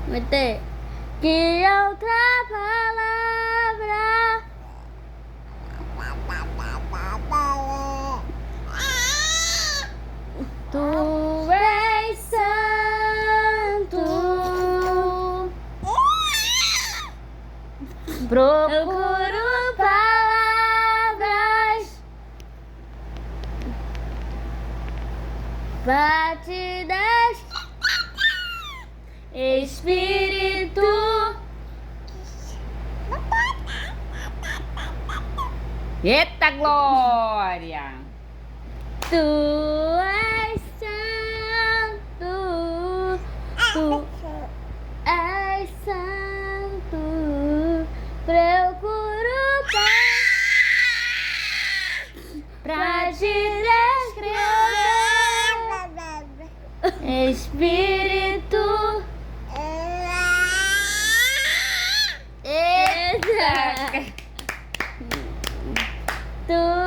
Vai ter. Que outra palavra tu és santo. Procuro palavras batidas, Espírito. Eita glória! Tu és santo, tu és santo, procuro pra te descrever, Espírito. Eita! Tu